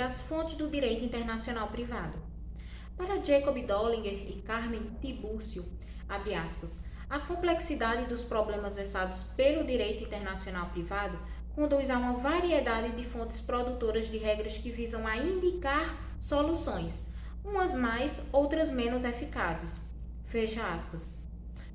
sobre as fontes do direito internacional privado. Para Jacob Dollinger e Carmen Tiburcio, abre aspas, a complexidade dos problemas versados pelo direito internacional privado conduz a uma variedade de fontes produtoras de regras que visam a indicar soluções, umas mais, outras menos eficazes. Fecha aspas.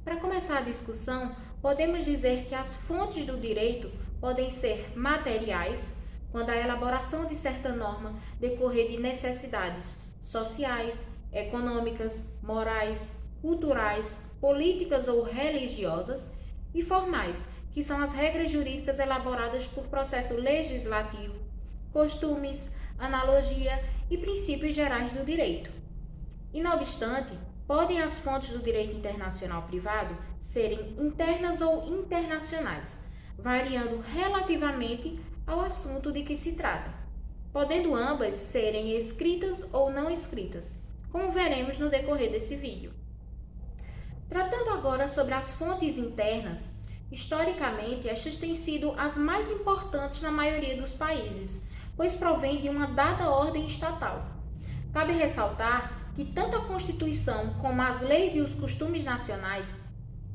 Para começar a discussão, podemos dizer que as fontes do direito podem ser materiais, quando a elaboração de certa norma decorrer de necessidades sociais, econômicas, morais, culturais, políticas ou religiosas, e formais, que são as regras jurídicas elaboradas por processo legislativo, costumes, analogia e princípios gerais do direito. E, não obstante, podem as fontes do direito internacional privado serem internas ou internacionais, variando relativamente ao assunto de que se trata, podendo ambas serem escritas ou não escritas, como veremos no decorrer desse vídeo. Tratando agora sobre as fontes internas, historicamente estas têm sido as mais importantes na maioria dos países, pois provêm de uma dada ordem estatal. Cabe ressaltar que tanto a Constituição como as leis e os costumes nacionais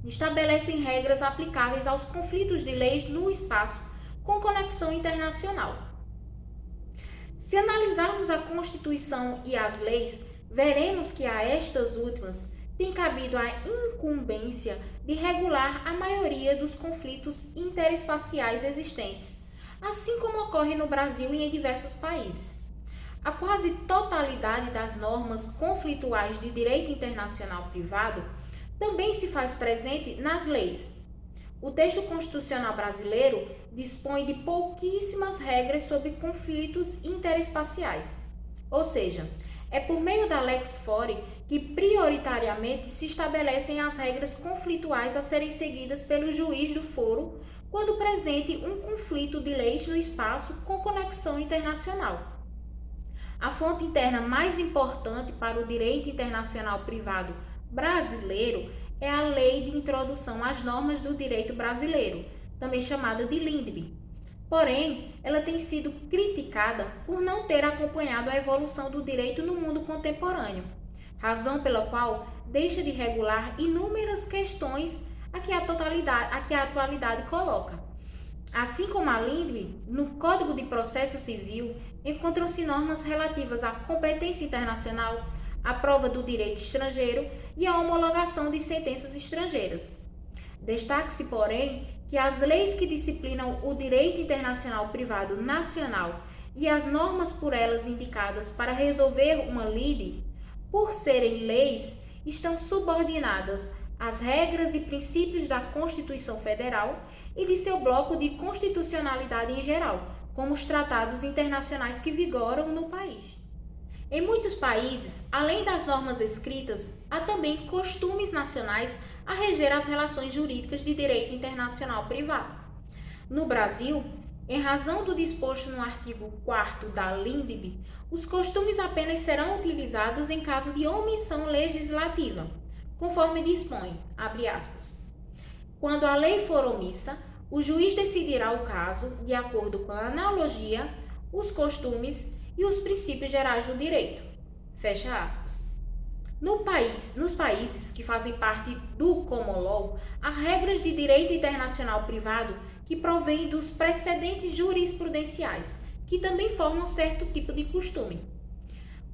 estabelecem regras aplicáveis aos conflitos de leis no espaço com conexão internacional. Se analisarmos a Constituição e as leis, veremos que a estas últimas tem cabido a incumbência de regular a maioria dos conflitos interespaciais existentes, assim como ocorre no Brasil e em diversos países. A quase totalidade das normas conflituais de direito internacional privado também se faz presente nas leis. O texto constitucional brasileiro dispõe de pouquíssimas regras sobre conflitos interespaciais, ou seja, é por meio da lex fori que prioritariamente se estabelecem as regras conflituais a serem seguidas pelo juiz do foro quando presente um conflito de leis no espaço com conexão internacional. A fonte interna mais importante para o direito internacional privado brasileiro é a Lei de Introdução às Normas do Direito Brasileiro, também chamada de LINDB. Porém, ela tem sido criticada por não ter acompanhado a evolução do direito no mundo contemporâneo, razão pela qual deixa de regular inúmeras questões a que a atualidade coloca. Assim como a LINDB, no Código de Processo Civil encontram-se normas relativas à competência internacional, à prova do direito estrangeiro e à homologação de sentenças estrangeiras. Destaque-se, porém, que as leis que disciplinam o direito internacional privado nacional e as normas por elas indicadas para resolver uma lide, por serem leis, estão subordinadas às regras e princípios da Constituição Federal e de seu bloco de constitucionalidade em geral, como os tratados internacionais que vigoram no país. Em muitos países, além das normas escritas, há também costumes nacionais a reger as relações jurídicas de direito internacional privado. No Brasil, em razão do disposto no artigo 4º da LINDB, os costumes apenas serão utilizados em caso de omissão legislativa, conforme dispõe, abre aspas, quando a lei for omissa, o juiz decidirá o caso de acordo com a analogia, os costumes e os princípios gerais do direito. Fecha aspas. Nos países que fazem parte do Common Law, há regras de direito internacional privado que provêm dos precedentes jurisprudenciais, que também formam certo tipo de costume.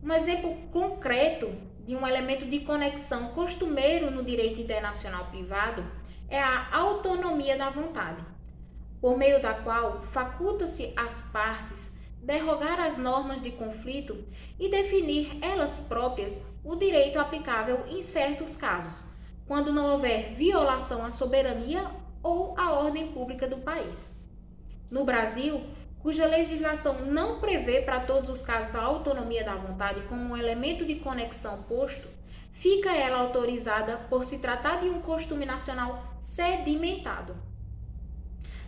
Um exemplo concreto de um elemento de conexão costumeiro no direito internacional privado é a autonomia da vontade, por meio da qual faculta-se às partes derrogar as normas de conflito e definir elas próprias o direito aplicável em certos casos, quando não houver violação à soberania ou à ordem pública do país. No Brasil, cuja legislação não prevê para todos os casos a autonomia da vontade como um elemento de conexão posto, fica ela autorizada por se tratar de um costume nacional sedimentado.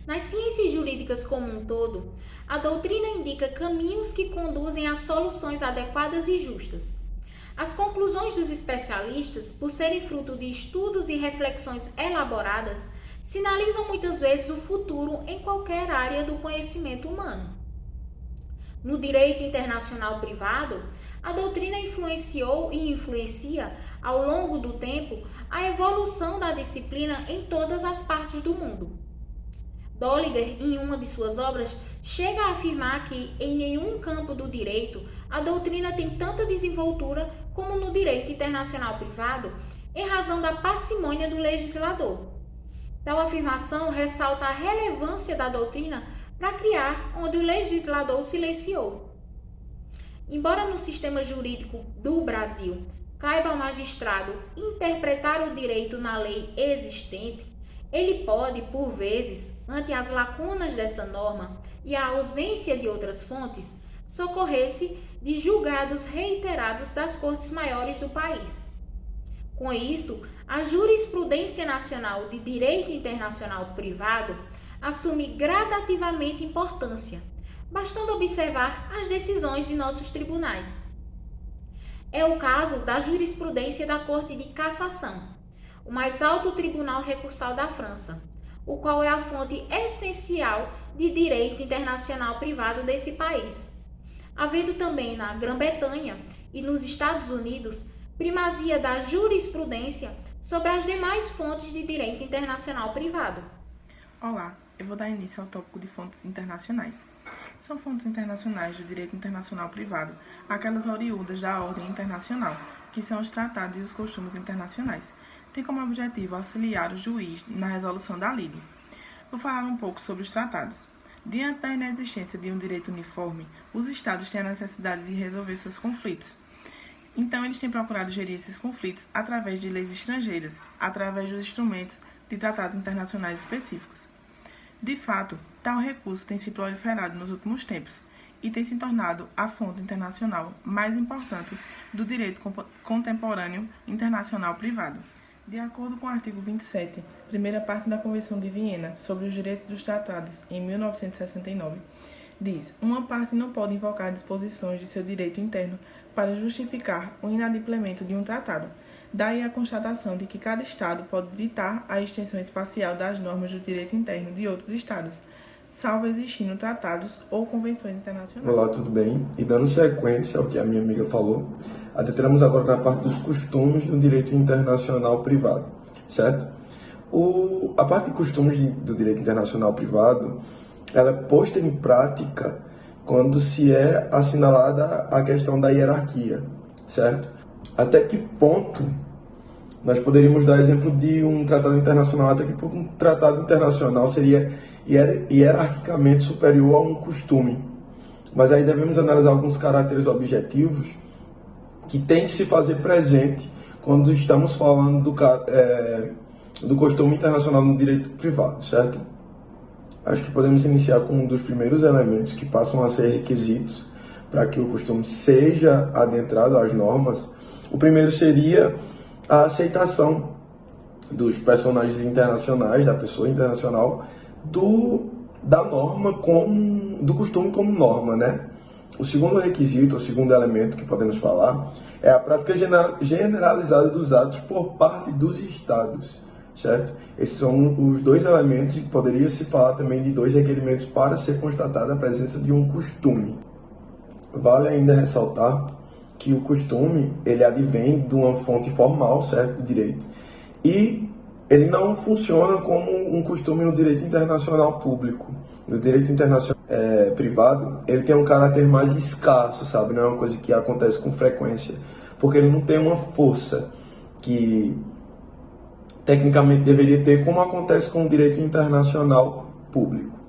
Nas ciências jurídicas como um todo, a doutrina indica caminhos que conduzem a soluções adequadas e justas. As conclusões dos especialistas, por serem fruto de estudos e reflexões elaboradas, sinalizam muitas vezes o futuro em qualquer área do conhecimento humano. no direito internacional privado, a doutrina influenciou e influencia, ao longo do tempo, a evolução da disciplina em todas as partes do mundo. Döllinger, em uma de suas obras, chega a afirmar que, em nenhum campo do direito, a doutrina tem tanta desenvoltura como no direito internacional privado, em razão da parcimônia do legislador. Tal afirmação ressalta a relevância da doutrina para criar onde o legislador silenciou. Embora no sistema jurídico do Brasil caiba ao magistrado interpretar o direito na lei existente, ele pode, por vezes, ante as lacunas dessa norma e a ausência de outras fontes, socorrer-se de julgados reiterados das cortes maiores do país. Com isso, a jurisprudência nacional de direito internacional privado assume gradativamente importância, bastando observar as decisões de nossos tribunais. É o caso da jurisprudência da Corte de Cassação, o mais alto tribunal recursal da França, o qual é a fonte essencial de direito internacional privado desse país, havendo também na Grã-Bretanha e nos Estados Unidos primazia da jurisprudência sobre as demais fontes de direito internacional privado. Olá, eu vou dar início ao tópico de fontes internacionais. São fontes internacionais do direito internacional privado, aquelas oriundas da ordem internacional, que são os tratados e os costumes internacionais. Tem como objetivo auxiliar o juiz na resolução da lide. Vou falar um pouco sobre os tratados. Diante da inexistência de um direito uniforme, os Estados têm a necessidade de resolver seus conflitos. Então, eles têm procurado gerir esses conflitos através de leis estrangeiras, através dos instrumentos de tratados internacionais específicos. De fato, tal recurso tem se proliferado nos últimos tempos e tem se tornado a fonte internacional mais importante do direito contemporâneo internacional privado. De acordo com o artigo 27, primeira parte da Convenção de Viena sobre os Direitos dos Tratados, em 1969, diz: uma parte não pode invocar disposições de seu direito interno para justificar o inadimplemento de um tratado. Daí a constatação de que cada Estado pode ditar a extensão espacial das normas do direito interno de outros Estados, salvo existindo tratados ou convenções internacionais. Olá, tudo bem? E dando sequência ao que a minha amiga falou, adentramos agora na parte dos costumes do direito internacional privado, certo? A parte de costumes do direito internacional privado, ela é posta em prática quando se é assinalada a questão da hierarquia, certo? Até que ponto nós poderíamos dar exemplo de um tratado internacional, até que ponto um tratado internacional seria hierarquicamente superior a um costume. Mas aí devemos analisar alguns caracteres objetivos que têm que se fazer presente quando estamos falando do costume internacional no direito privado, certo? Acho que podemos iniciar com um dos primeiros elementos que passam a ser requisitos para que o costume seja adentrado às normas. O primeiro seria a aceitação dos personagens internacionais, da pessoa internacional, da norma do costume como norma, né? O segundo requisito, o segundo elemento que podemos falar, é a prática generalizada dos atos por parte dos Estados, certo? Esses são os dois elementos e poderia se falar também de dois requerimentos para ser constatada a presença de um costume. Vale ainda ressaltar que o costume, ele advém de uma fonte formal, certo, de direito, e ele não funciona como um costume no direito internacional público. No direito internacional privado, ele tem um caráter mais escasso, sabe, não é uma coisa que acontece com frequência, porque ele não tem uma força que tecnicamente deveria ter, como acontece com o direito internacional público.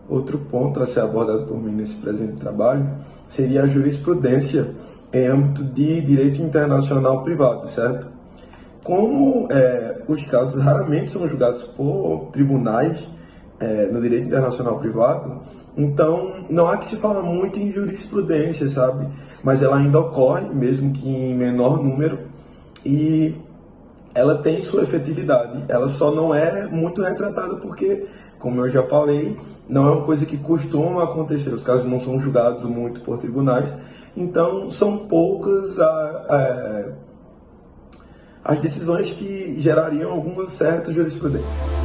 Outro ponto a ser abordado por mim nesse presente trabalho seria a jurisprudência em âmbito de direito internacional privado, certo? Como os casos raramente são julgados por tribunais no direito internacional privado, então não há que se falar muito em jurisprudência, sabe? Mas ela ainda ocorre, mesmo que em menor número, e ela tem sua efetividade. Ela só não é muito retratada porque, como eu já falei, não é uma coisa que costuma acontecer. Os casos não são julgados muito por tribunais, então são poucas as decisões que gerariam alguma certa jurisprudência.